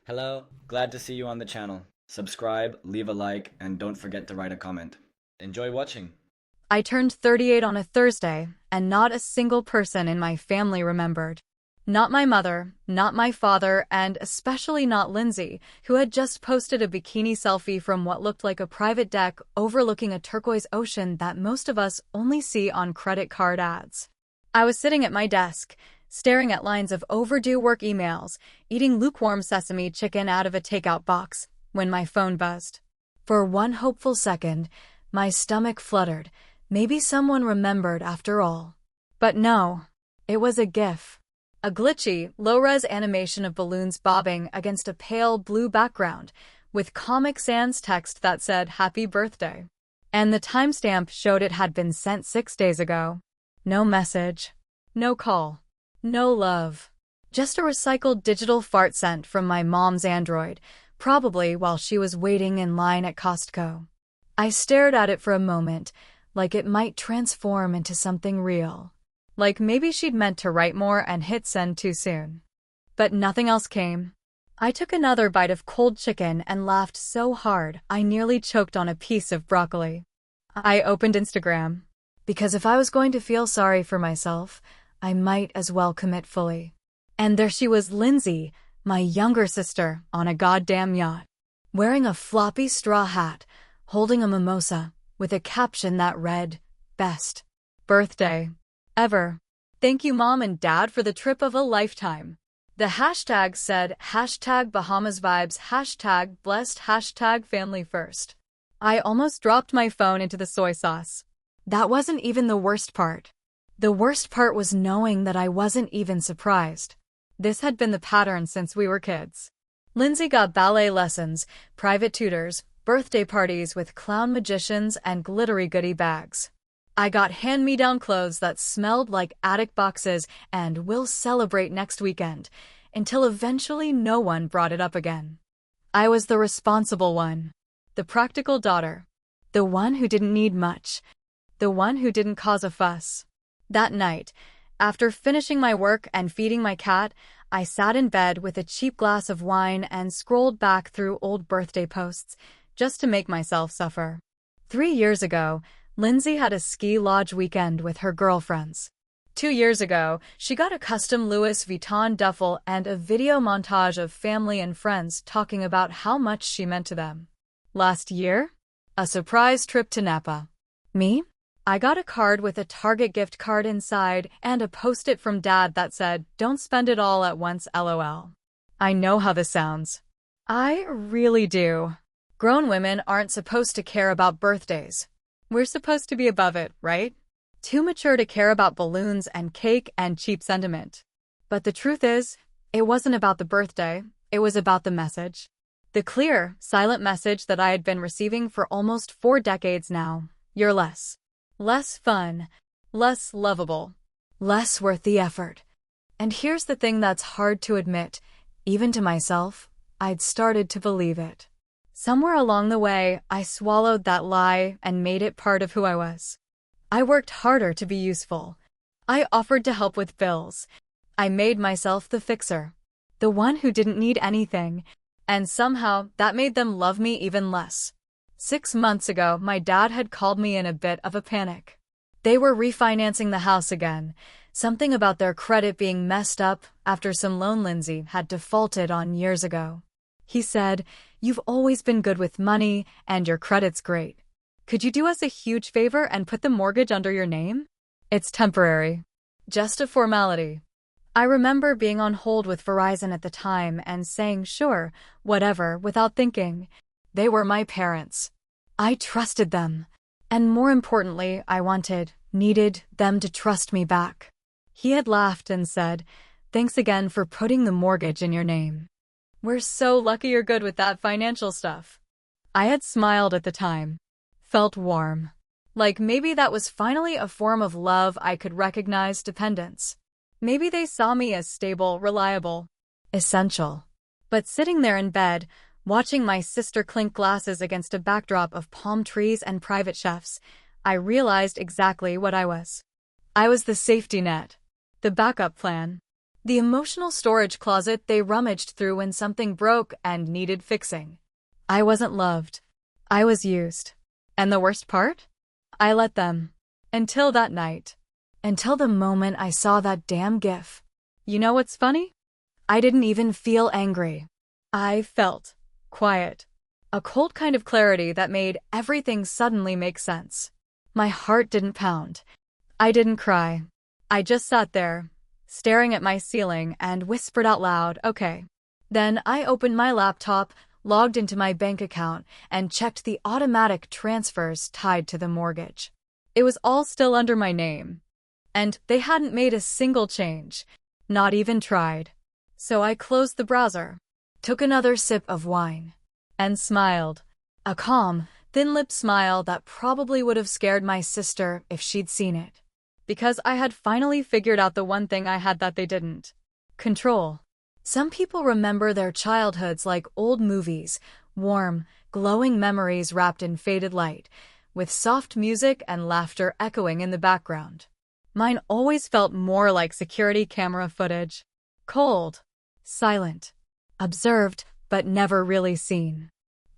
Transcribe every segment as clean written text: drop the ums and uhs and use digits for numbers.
Hello, glad to see you on the channel. Subscribe, leave a like, and don't forget to write a comment. Enjoy watching. I turned 38 on a Thursday, and not a single person in my family remembered. Not my mother, not my father, and especially not Lindsay, who had just posted a bikini selfie from what looked like a private deck overlooking a turquoise ocean that most of us only see on credit card ads. I was sitting at my desk, staring at lines of overdue work emails, eating lukewarm sesame chicken out of a takeout box, when my phone buzzed. For one hopeful second, my stomach fluttered. Maybe someone remembered after all. But no, it was a GIF. A glitchy, low-res animation of balloons bobbing against a pale blue background, with Comic Sans text that said "Happy Birthday." And the timestamp showed it had been sent 6 days ago. No message. No call. No love. Just a recycled digital fart sent from my mom's Android, probably while she was waiting in line at Costco. I stared at it for a moment, like it might transform into something real. Like maybe she'd meant to write more and hit send too soon. But nothing else came. I took another bite of cold chicken and laughed so hard I nearly choked on a piece of broccoli. I opened Instagram. Because if I was going to feel sorry for myself, I might as well commit fully. And there she was, Lindsay, my younger sister, on a goddamn yacht. Wearing a floppy straw hat, holding a mimosa, with a caption that read, "Best birthday ever. Thank you mom and dad for the trip of a lifetime." The hashtag said #Bahamas vibes, #blessed, #family first. I almost dropped my phone into the soy sauce. That wasn't even the worst part. The worst part was knowing that I wasn't even surprised. This had been the pattern since we were kids. Lindsay got ballet lessons, private tutors, birthday parties with clown magicians and glittery goodie bags. I got hand-me-down clothes that smelled like attic boxes and "we'll celebrate next weekend," until eventually no one brought it up again. I was the responsible one. The practical daughter. The one who didn't need much. The one who didn't cause a fuss. That night, after finishing my work and feeding my cat, I sat in bed with a cheap glass of wine and scrolled back through old birthday posts, just to make myself suffer. 3 years ago, Lindsay had a ski lodge weekend with her girlfriends. 2 years ago, she got a custom Louis Vuitton duffel and a video montage of family and friends talking about how much she meant to them. Last year? A surprise trip to Napa. Me? I got a card with a Target gift card inside and a post-it from Dad that said, "Don't spend it all at once, LOL." I know how this sounds. I really do. Grown women aren't supposed to care about birthdays. We're supposed to be above it, right? Too mature to care about balloons and cake and cheap sentiment. But the truth is, it wasn't about the birthday, it was about the message. The clear, silent message that I had been receiving for almost 4 decades now. You're less. Less fun. Less lovable. Less worth the effort. And here's the thing that's hard to admit, even to myself, I'd started to believe it. Somewhere along the way, I swallowed that lie and made it part of who I was. I worked harder to be useful. I offered to help with bills. I made myself the fixer. The one who didn't need anything. And somehow, that made them love me even less. 6 months ago, my dad had called me in a bit of a panic. They were refinancing the house again. Something about their credit being messed up after some loan Lindsay had defaulted on years ago. He said, "You've always been good with money, and your credit's great. Could you do us a huge favor and put the mortgage under your name? It's temporary. Just a formality." I remember being on hold with Verizon at the time and saying, "Sure, whatever," without thinking. They were my parents. I trusted them. And more importantly, I needed them to trust me back. He had laughed and said, "Thanks again for putting the mortgage in your name. We're so lucky you're good with that financial stuff." I had smiled at the time. Felt warm. Like maybe that was finally a form of love I could recognize dependence. Maybe they saw me as stable, reliable, essential. But sitting there in bed, watching my sister clink glasses against a backdrop of palm trees and private chefs, I realized exactly what I was. I was the safety net. The backup plan. The emotional storage closet they rummaged through when something broke and needed fixing. I wasn't loved. I was used. And the worst part? I let them. Until that night. Until the moment I saw that damn GIF. You know what's funny? I didn't even feel angry. I felt quiet. A cold kind of clarity that made everything suddenly make sense. My heart didn't pound. I didn't cry. I just sat there, staring at my ceiling, and whispered out loud, okay. Then I opened my laptop, logged into my bank account, and checked the automatic transfers tied to the mortgage. It was all still under my name. And they hadn't made a single change, not even tried. So I closed the browser, took another sip of wine, and smiled. A calm, thin-lipped smile that probably would have scared my sister if she'd seen it. Because I had finally figured out the one thing I had that they didn't. Control. Some people remember their childhoods like old movies, warm, glowing memories wrapped in faded light, with soft music and laughter echoing in the background. Mine always felt more like security camera footage. Cold. Silent. Observed, but never really seen.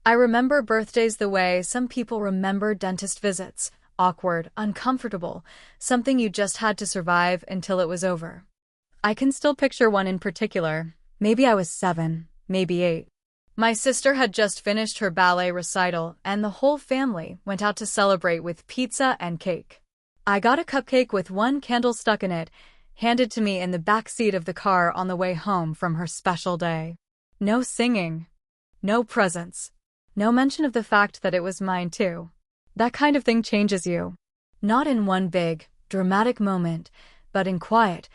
I remember birthdays the way some people remember dentist visits. Awkward, uncomfortable, something you just had to survive until it was over. I can still picture one in particular. Maybe I was 7, maybe 8. My sister had just finished her ballet recital, and the whole family went out to celebrate with pizza and cake. I got a cupcake with one candle stuck in it, handed to me in the back seat of the car on the way home from her special day. No singing. No presents. No mention of the fact that it was mine too. That kind of thing changes you. Not in one big, dramatic moment, but in quiet,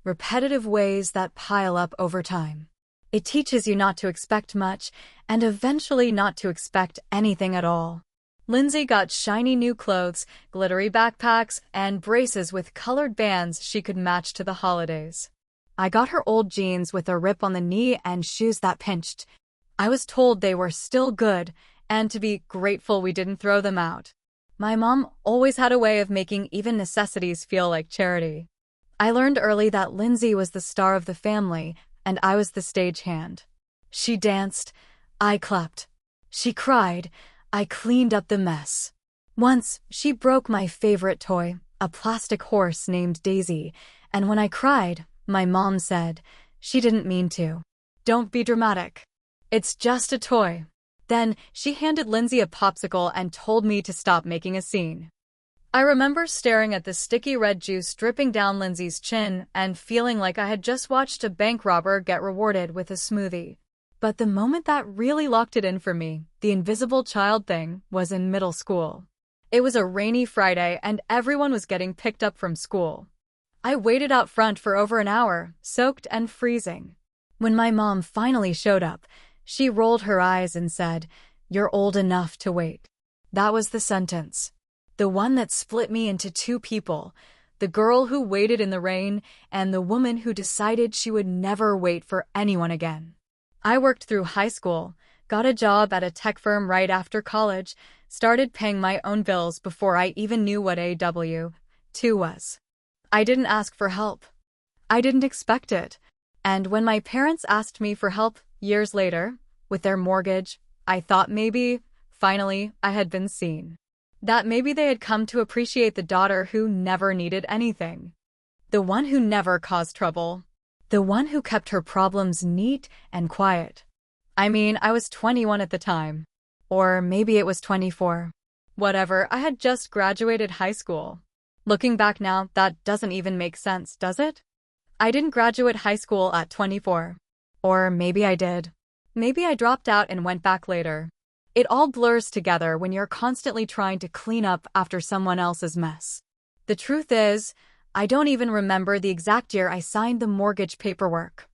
repetitive ways that pile up over time. It teaches you not to expect much, and eventually not to expect anything at all. Lindsay got shiny new clothes, glittery backpacks, and braces with colored bands she could match to the holidays. I got her old jeans with a rip on the knee and shoes that pinched. I was told they were still good, and to be grateful we didn't throw them out. My mom always had a way of making even necessities feel like charity. I learned early that Lindsay was the star of the family, and I was the stagehand. She danced, I clapped. She cried, I cleaned up the mess. Once, she broke my favorite toy, a plastic horse named Daisy, and when I cried, my mom said, she didn't mean to. Don't be dramatic. It's just a toy. Then, she handed Lindsay a popsicle and told me to stop making a scene. I remember staring at the sticky red juice dripping down Lindsay's chin and feeling like I had just watched a bank robber get rewarded with a smoothie. But the moment that really locked it in for me, the invisible child thing, was in middle school. It was a rainy Friday and everyone was getting picked up from school. I waited out front for over an hour, soaked and freezing. When my mom finally showed up, she rolled her eyes and said, "You're old enough to wait." That was the sentence. The one that split me into two people, the girl who waited in the rain and the woman who decided she would never wait for anyone again. I worked through high school, got a job at a tech firm right after college, started paying my own bills before I even knew what a W-2 was. I didn't ask for help. I didn't expect it. And when my parents asked me for help years later, with their mortgage, I thought maybe, finally, I had been seen. That maybe they had come to appreciate the daughter who never needed anything. The one who never caused trouble. The one who kept her problems neat and quiet. I mean, I was 21 at the time. Or maybe it was 24. Whatever, I had just graduated high school. Looking back now, that doesn't even make sense, does it? I didn't graduate high school at 24. Or maybe I did. Maybe I dropped out and went back later. It all blurs together when you're constantly trying to clean up after someone else's mess. The truth is, I don't even remember the exact year I signed the mortgage paperwork.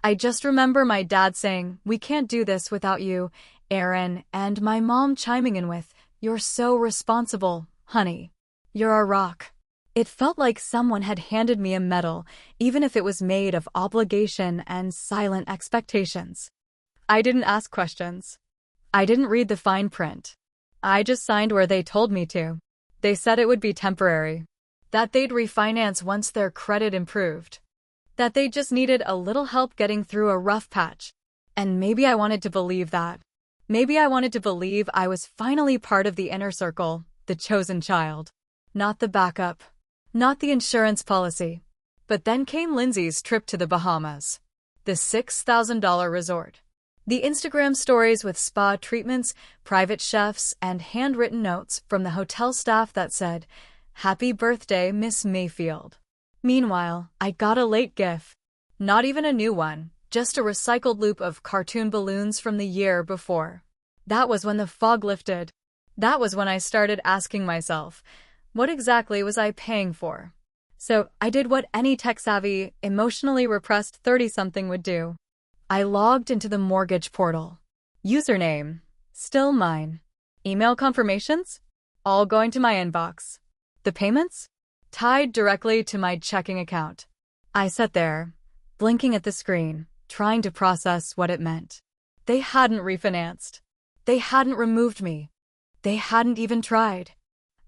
I just remember my dad saying, "We can't do this without you, Aaron," and my mom chiming in with, "You're so responsible, honey. You're a rock." It felt like someone had handed me a medal, even if it was made of obligation and silent expectations. I didn't ask questions. I didn't read the fine print. I just signed where they told me to. They said it would be temporary, that they'd refinance once their credit improved. that they just needed a little help getting through a rough patch. And maybe I wanted to believe that. Maybe I wanted to believe I was finally part of the inner circle, the chosen child. Not the backup. Not the insurance policy. But then came Lindsay's trip to the Bahamas. The $6,000 resort. The Instagram stories with spa treatments, private chefs, and handwritten notes from the hotel staff that said, "Happy birthday, Miss Mayfield." Meanwhile, I got a late GIF. Not even a new one, just a recycled loop of cartoon balloons from the year before. That was when the fog lifted. That was when I started asking myself, what exactly was I paying for? So I did what any tech-savvy, emotionally repressed 30-something would do. I logged into the mortgage portal. Username, still mine. Email confirmations, all going to my inbox. The payments, tied directly to my checking account. I sat there, blinking at the screen, trying to process what it meant. They hadn't refinanced. They hadn't removed me. They hadn't even tried.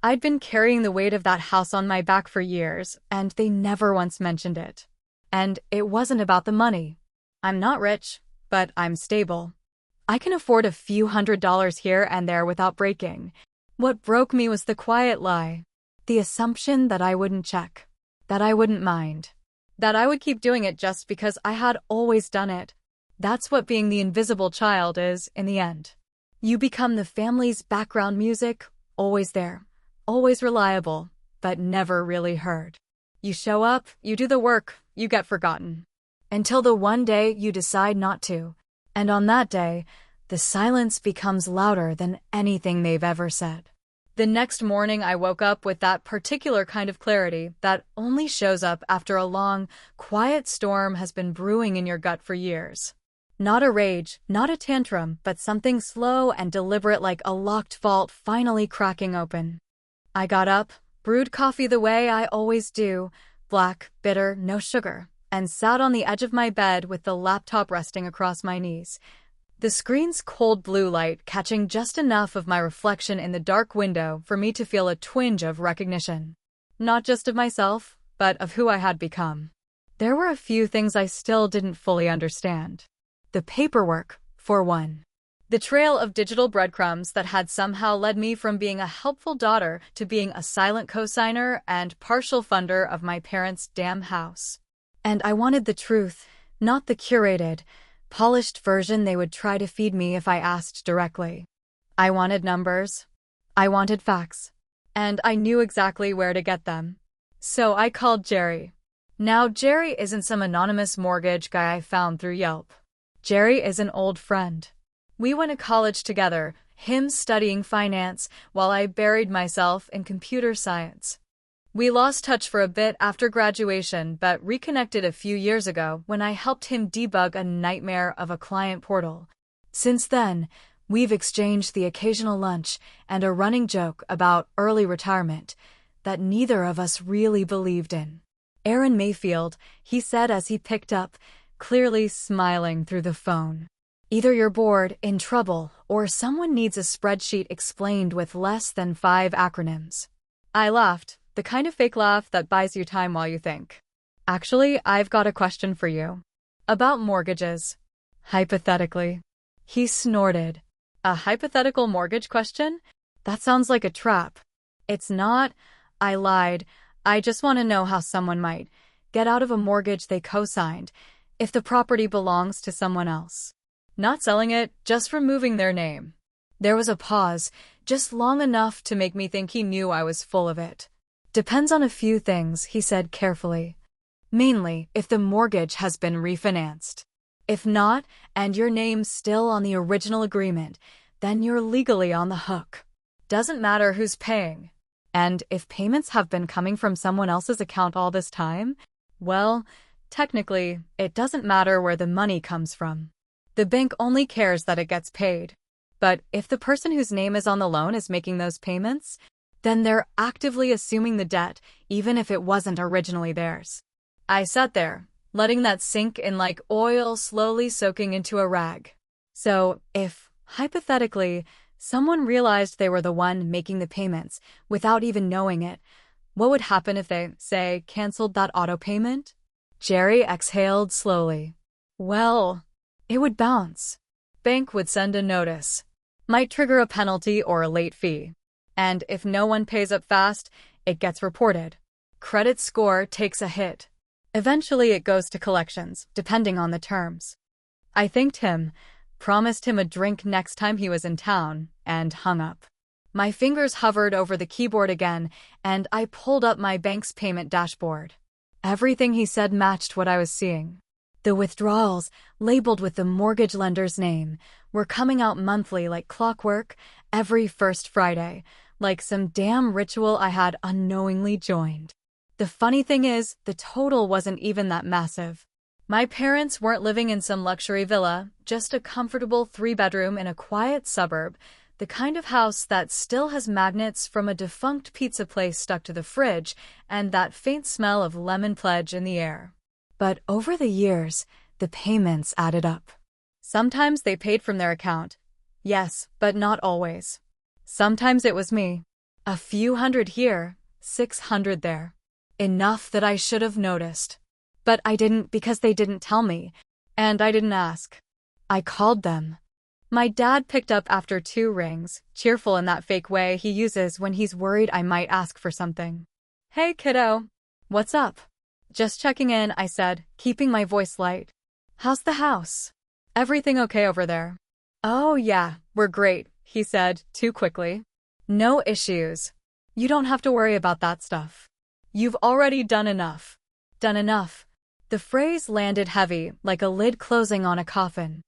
I'd been carrying the weight of that house on my back for years, and they never once mentioned it. And it wasn't about the money. I'm not rich, but I'm stable. I can afford a few $100s here and there without breaking. What broke me was the quiet lie. The assumption that I wouldn't check. That I wouldn't mind. That I would keep doing it just because I had always done it. That's what being the invisible child is, in the end. You become the family's background music, always there. Always reliable, but never really heard. You show up, you do the work, you get forgotten. Until the one day you decide not to. And on that day, the silence becomes louder than anything they've ever said. The next morning I woke up with that particular kind of clarity that only shows up after a long, quiet storm has been brewing in your gut for years. Not a rage, not a tantrum, but something slow and deliberate like a locked vault finally cracking open. I got up, brewed coffee the way I always do, black, bitter, no sugar, and sat on the edge of my bed with the laptop resting across my knees. The screen's cold blue light catching just enough of my reflection in the dark window for me to feel a twinge of recognition. Not just of myself, but of who I had become. There were a few things I still didn't fully understand. The paperwork, for one. The trail of digital breadcrumbs that had somehow led me from being a helpful daughter to being a silent co-signer and partial funder of my parents' damn house. And I wanted the truth, not the curated, polished version they would try to feed me if I asked directly. I wanted numbers. I wanted facts. And I knew exactly where to get them. So I called Jerry. Now, Jerry isn't some anonymous mortgage guy I found through Yelp. Jerry is an old friend. We went to college together, him studying finance, while I buried myself in computer science. We lost touch for a bit after graduation, but reconnected a few years ago when I helped him debug a nightmare of a client portal. Since then, we've exchanged the occasional lunch and a running joke about early retirement that neither of us really believed in. Aaron Mayfield, he said as he picked up, clearly smiling through the phone. Either you're bored, in trouble, or someone needs a spreadsheet explained with less than 5 acronyms. I laughed, the kind of fake laugh that buys you time while you think. Actually, I've got a question for you. About mortgages. Hypothetically. He snorted. A hypothetical mortgage question? That sounds like a trap. It's not. I lied. I just want to know how someone might get out of a mortgage they co-signed if the property belongs to someone else. Not selling it, just removing their name. There was a pause, just long enough to make me think he knew I was full of it. Depends on a few things, he said carefully. Mainly, if the mortgage has been refinanced. If not, and your name's still on the original agreement, then you're legally on the hook. Doesn't matter who's paying. And if payments have been coming from someone else's account all this time, well, technically, it doesn't matter where the money comes from. The bank only cares that it gets paid. But if the person whose name is on the loan is making those payments, then they're actively assuming the debt, even if it wasn't originally theirs. I sat there, letting that sink in like oil slowly soaking into a rag. So, if, hypothetically, someone realized they were the one making the payments without even knowing it, what would happen if they, say, canceled that auto payment? Jerry exhaled slowly. Well, it would bounce. Bank would send a notice. Might trigger a penalty or a late fee. And if no one pays up fast, it gets reported. Credit score takes a hit. Eventually it goes to collections, depending on the terms. I thanked him, promised him a drink next time he was in town, and hung up. My fingers hovered over the keyboard again, and I pulled up my bank's payment dashboard. Everything he said matched what I was seeing. The withdrawals, labeled with the mortgage lender's name, were coming out monthly like clockwork, every first Friday, like some damn ritual I had unknowingly joined. The funny thing is, the total wasn't even that massive. My parents weren't living in some luxury villa, just a comfortable 3-bedroom in a quiet suburb, the kind of house that still has magnets from a defunct pizza place stuck to the fridge and that faint smell of lemon pledge in the air. But over the years, the payments added up. Sometimes they paid from their account. Yes, but not always. Sometimes it was me. A few hundred here, 600 there. Enough that I should have noticed. But I didn't because they didn't tell me, and I didn't ask. I called them. My dad picked up after 2 rings, cheerful in that fake way he uses when he's worried I might ask for something. Hey, kiddo. What's up? Just checking in, I said, keeping my voice light. How's the house? Everything okay over there? Oh yeah, we're great, he said, too quickly. No issues. You don't have to worry about that stuff. You've already done enough. Done enough. The phrase landed heavy, like a lid closing on a coffin.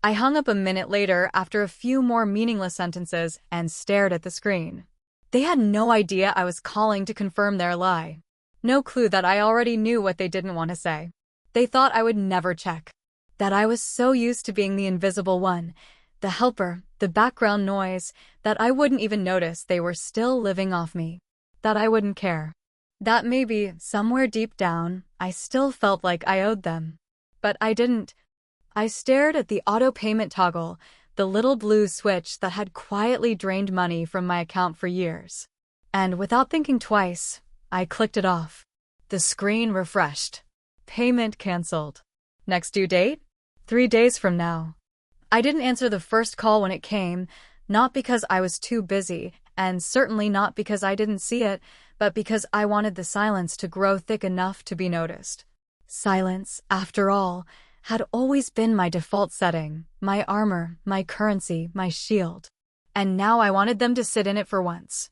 I hung up a minute later after a few more meaningless sentences and stared at the screen. They had no idea I was calling to confirm their lie. No clue that I already knew what they didn't want to say. They thought I would never check. That I was so used to being the invisible one, the helper, the background noise, that I wouldn't even notice they were still living off me. That I wouldn't care. That maybe, somewhere deep down, I still felt like I owed them. But I didn't. I stared at the auto payment toggle, the little blue switch that had quietly drained money from my account for years. And without thinking twice, I clicked it off. The screen refreshed. Payment canceled. Next due date? 3 days from now. I didn't answer the first call when it came, not because I was too busy, and certainly not because I didn't see it, but because I wanted the silence to grow thick enough to be noticed. Silence, after all, had always been my default setting, my armor, my currency, my shield. And now I wanted them to sit in it for once.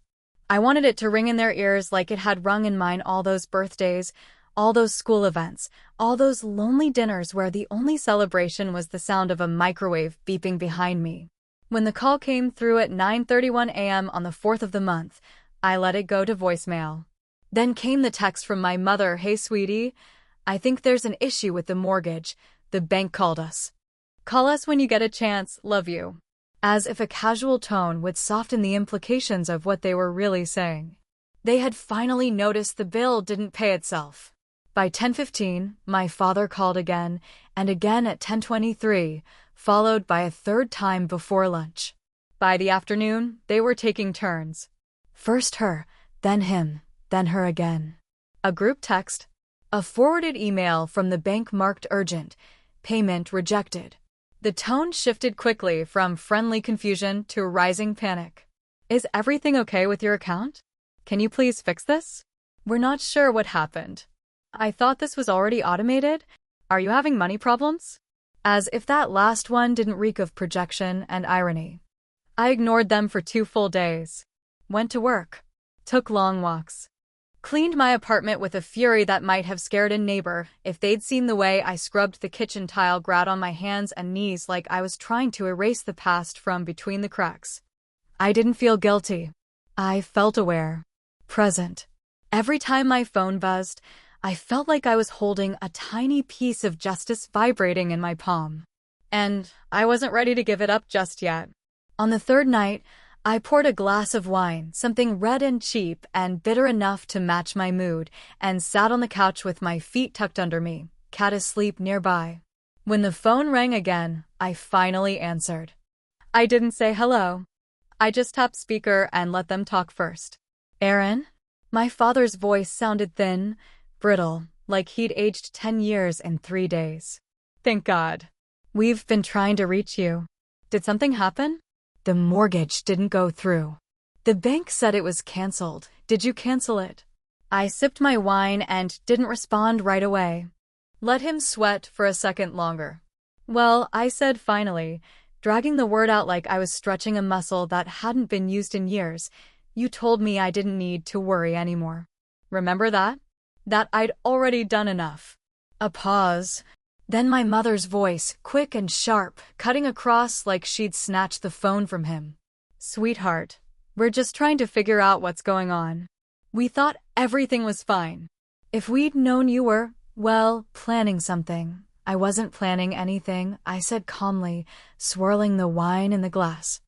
I wanted it to ring in their ears like it had rung in mine all those birthdays, all those school events, all those lonely dinners where the only celebration was the sound of a microwave beeping behind me. When the call came through at 9:31 a.m. on the 4th of the month, I let it go to voicemail. Then came the text from my mother, "Hey sweetie, I think there's an issue with the mortgage. The bank called us. Call us when you get a chance, love you." As if a casual tone would soften the implications of what they were really saying. They had finally noticed the bill didn't pay itself. By 10:15, my father called again, and again at 10:23, followed by a third time before lunch. By the afternoon, they were taking turns. First her, then him, then her again. A group text. A forwarded email from the bank marked urgent. Payment rejected. The tone shifted quickly from friendly confusion to rising panic. Is everything okay with your account? Can you please fix this? We're not sure what happened. I thought this was already automated. Are you having money problems? As if that last one didn't reek of projection and irony. I ignored them for 2 full days. Went to work. Took long walks. Cleaned my apartment with a fury that might have scared a neighbor if they'd seen the way I scrubbed the kitchen tile grout on my hands and knees like I was trying to erase the past from between the cracks. I didn't feel guilty. I felt aware. Present. Every time my phone buzzed, I felt like I was holding a tiny piece of justice vibrating in my palm. And I wasn't ready to give it up just yet. On the 3rd night, I poured a glass of wine, something red and cheap and bitter enough to match my mood, and sat on the couch with my feet tucked under me, cat asleep nearby. When the phone rang again, I finally answered. I didn't say hello. I just tapped speaker and let them talk first. Aaron? My father's voice sounded thin, brittle, like he'd aged 10 years in 3 days. Thank God. We've been trying to reach you. Did something happen? The mortgage didn't go through. The bank said it was canceled. Did you cancel it? I sipped my wine and didn't respond right away. Let him sweat for a second longer. Well, I said finally, dragging the word out like I was stretching a muscle that hadn't been used in years. You told me I didn't need to worry anymore. Remember that? That I'd already done enough. A pause. Then my mother's voice, quick and sharp, cutting across like she'd snatched the phone from him. Sweetheart, we're just trying to figure out what's going on. We thought everything was fine. If we'd known you were, well, planning something. I wasn't planning anything, I said calmly, swirling the wine in the glass.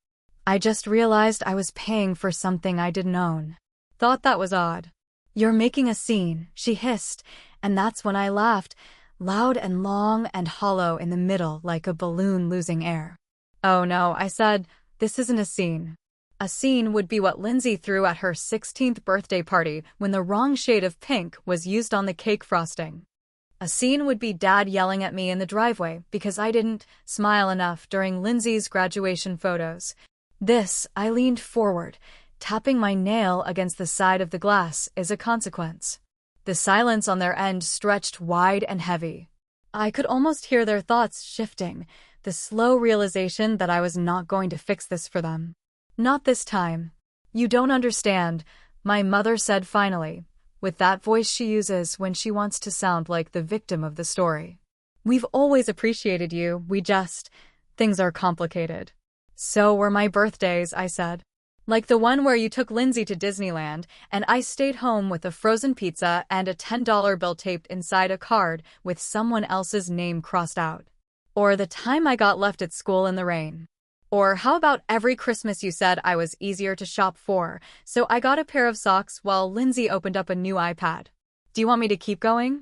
I just realized I was paying for something I didn't own. Thought that was odd. You're making a scene, she hissed, and that's when I laughed, loud and long and hollow in the middle like a balloon losing air. Oh no, I said, this isn't a scene. A scene would be what Lindsay threw at her 16th birthday party when the wrong shade of pink was used on the cake frosting. A scene would be Dad yelling at me in the driveway because I didn't smile enough during Lindsay's graduation photos. This, I leaned forward, tapping my nail against the side of the glass, is a consequence. The silence on their end stretched wide and heavy. I could almost hear their thoughts shifting, the slow realization that I was not going to fix this for them. Not this time. You don't understand, my mother said finally, with that voice she uses when she wants to sound like the victim of the story. We've always appreciated you, things are complicated. So were my birthdays, I said. Like the one where you took Lindsay to Disneyland, and I stayed home with a frozen pizza and a $10 bill taped inside a card with someone else's name crossed out. Or the time I got left at school in the rain. Or how about every Christmas you said I was easier to shop for, so I got a pair of socks while Lindsay opened up a new iPad. Do you want me to keep going?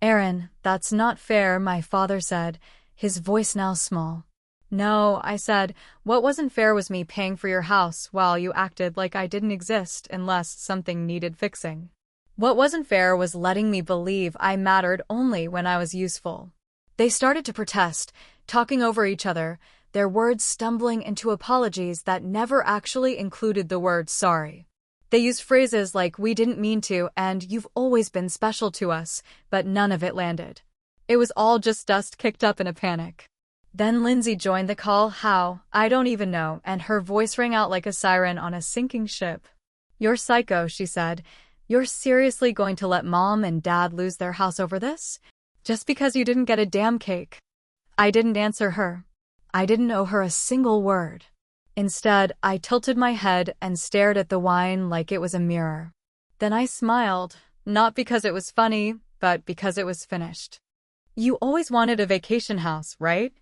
Aaron, that's not fair, my father said, his voice now small. No, I said, what wasn't fair was me paying for your house while you acted like I didn't exist unless something needed fixing. What wasn't fair was letting me believe I mattered only when I was useful. They started to protest, talking over each other, their words stumbling into apologies that never actually included the word sorry. They used phrases like we didn't mean to and you've always been special to us, but none of it landed. It was all just dust kicked up in a panic. Then Lindsay joined the call, how, I don't even know, and her voice rang out like a siren on a sinking ship. You're psycho, she said. You're seriously going to let Mom and Dad lose their house over this? Just because you didn't get a damn cake. I didn't answer her. I didn't owe her a single word. Instead, I tilted my head and stared at the wine like it was a mirror. Then I smiled, not because it was funny, but because it was finished. You always wanted a vacation house, right?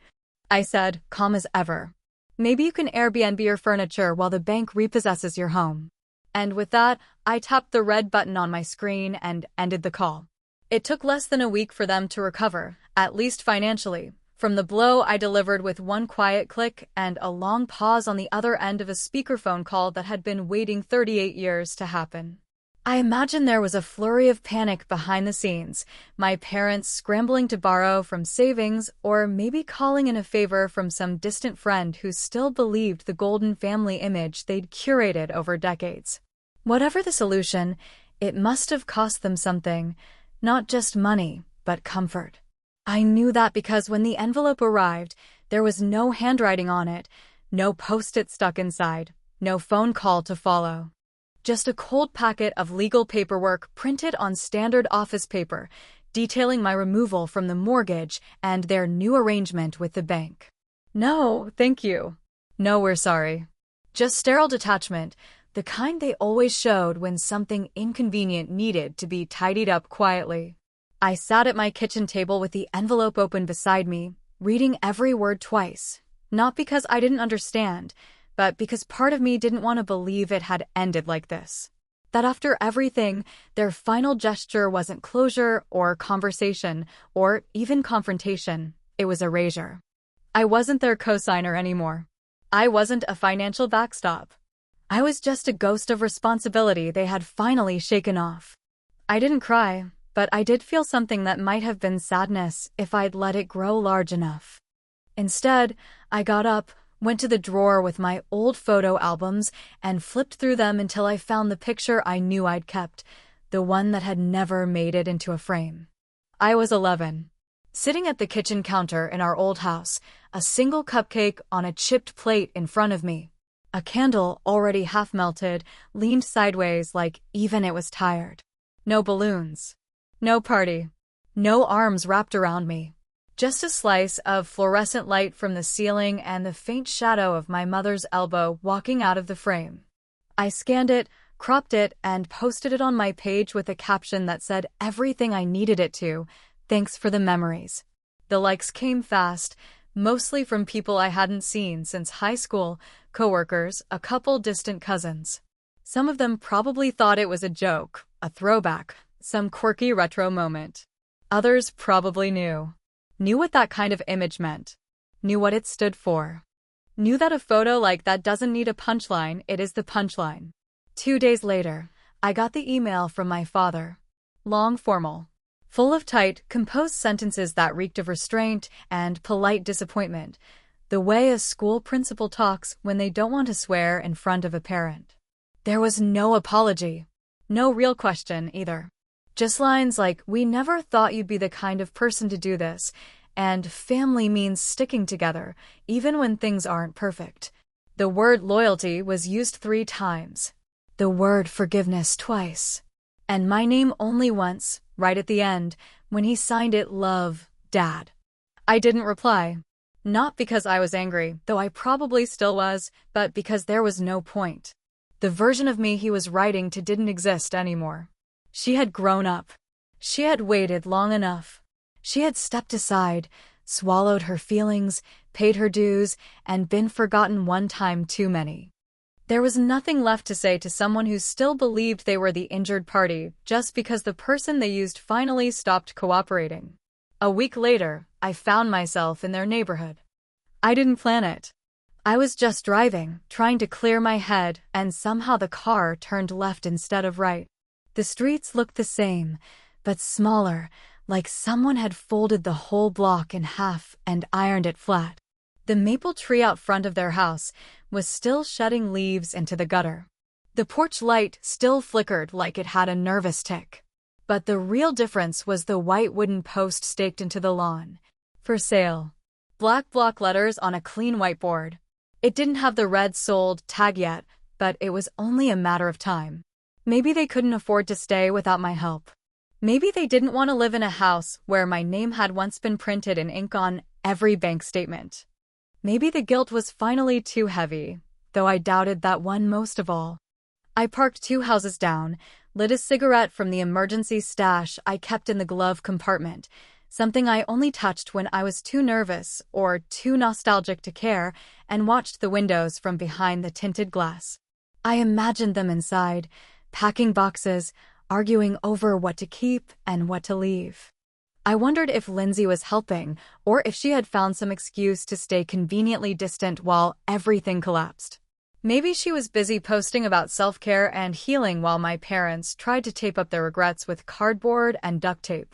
I said, calm as ever. Maybe you can Airbnb your furniture while the bank repossesses your home. And with that, I tapped the red button on my screen and ended the call. It took less than a week for them to recover, at least financially, from the blow I delivered with one quiet click and a long pause on the other end of a speakerphone call that had been waiting 38 years to happen. I imagine there was a flurry of panic behind the scenes, my parents scrambling to borrow from savings or maybe calling in a favor from some distant friend who still believed the golden family image they'd curated over decades. Whatever the solution, it must have cost them something, not just money, but comfort. I knew that because when the envelope arrived, there was no handwriting on it, no post-it stuck inside, no phone call to follow. Just a cold packet of legal paperwork printed on standard office paper, detailing my removal from the mortgage and their new arrangement with the bank. No, thank you. No, we're sorry. Just sterile detachment, the kind they always showed when something inconvenient needed to be tidied up quietly. I sat at my kitchen table with the envelope open beside me, reading every word twice, not because I didn't understand, but because part of me didn't want to believe it had ended like this. That after everything, their final gesture wasn't closure or conversation or even confrontation, it was erasure. I wasn't their cosigner anymore. I wasn't a financial backstop. I was just a ghost of responsibility they had finally shaken off. I didn't cry. but I did feel something that might have been sadness if I'd let it grow large enough. Instead, I got up, went to the drawer with my old photo albums, and flipped through them until I found the picture I knew I'd kept, the one that had never made it into a frame. I was 11. Sitting at the kitchen counter in our old house, a single cupcake on a chipped plate in front of me. A candle, already half melted, leaned sideways like even it was tired. No balloons. No party. No arms wrapped around me. Just a slice of fluorescent light from the ceiling and the faint shadow of my mother's elbow walking out of the frame. I scanned it, cropped it, and posted it on my page with a caption that said everything I needed it to. Thanks for the memories. The likes came fast, mostly from people I hadn't seen since high school, coworkers, a couple distant cousins. Some of them probably thought it was a joke, a throwback, some quirky retro moment. Others probably knew what that kind of image meant, knew what it stood for, knew that a photo like that doesn't need a punchline, it is the punchline. 2 days later, I got the email from my father. Long, formal, full of tight, composed sentences that reeked of restraint and polite disappointment, the way a school principal talks when they don't want to swear in front of a parent. There was no apology, no real question either. Just lines like, "We never thought you'd be the kind of person to do this," and "family means sticking together, even when things aren't perfect." The word loyalty was used 3 times. The word forgiveness twice. And my name only once, right at the end, when he signed it Love, Dad. I didn't reply. Not because I was angry, though I probably still was, but because there was no point. The version of me he was writing to didn't exist anymore. She had grown up. She had waited long enough. She had stepped aside, swallowed her feelings, paid her dues, and been forgotten one time too many. There was nothing left to say to someone who still believed they were the injured party just because the person they used finally stopped cooperating. A week later, I found myself in their neighborhood. I didn't plan it. I was just driving, trying to clear my head, and somehow the car turned left instead of right. The streets looked the same, but smaller, like someone had folded the whole block in half and ironed it flat. The maple tree out front of their house was still shedding leaves into the gutter. The porch light still flickered like it had a nervous tick. But the real difference was the white wooden post staked into the lawn. For sale. Black block letters on a clean whiteboard. It didn't have the red sold tag yet, but it was only a matter of time. Maybe they couldn't afford to stay without my help. Maybe they didn't want to live in a house where my name had once been printed in ink on every bank statement. Maybe the guilt was finally too heavy, though I doubted that one most of all. I parked 2 houses down, lit a cigarette from the emergency stash I kept in the glove compartment, something I only touched when I was too nervous or too nostalgic to care, and watched the windows from behind the tinted glass. I imagined them inside, packing boxes, arguing over what to keep and what to leave. I wondered if Lindsay was helping, or if she had found some excuse to stay conveniently distant while everything collapsed. Maybe she was busy posting about self-care and healing while my parents tried to tape up their regrets with cardboard and duct tape.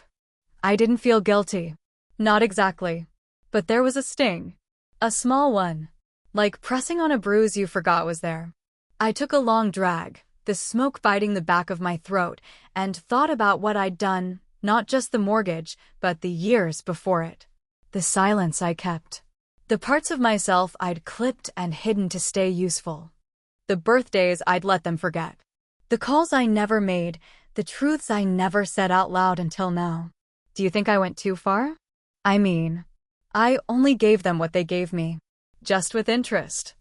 I didn't feel guilty. Not exactly. But there was a sting. A small one. Like pressing on a bruise you forgot was there. I took a long drag, the smoke biting the back of my throat, and thought about what I'd done, not just the mortgage, but the years before it. The silence I kept. The parts of myself I'd clipped and hidden to stay useful. The birthdays I'd let them forget. The calls I never made, the truths I never said out loud until now. Do you think I went too far? I mean, I only gave them what they gave me. Just with interest.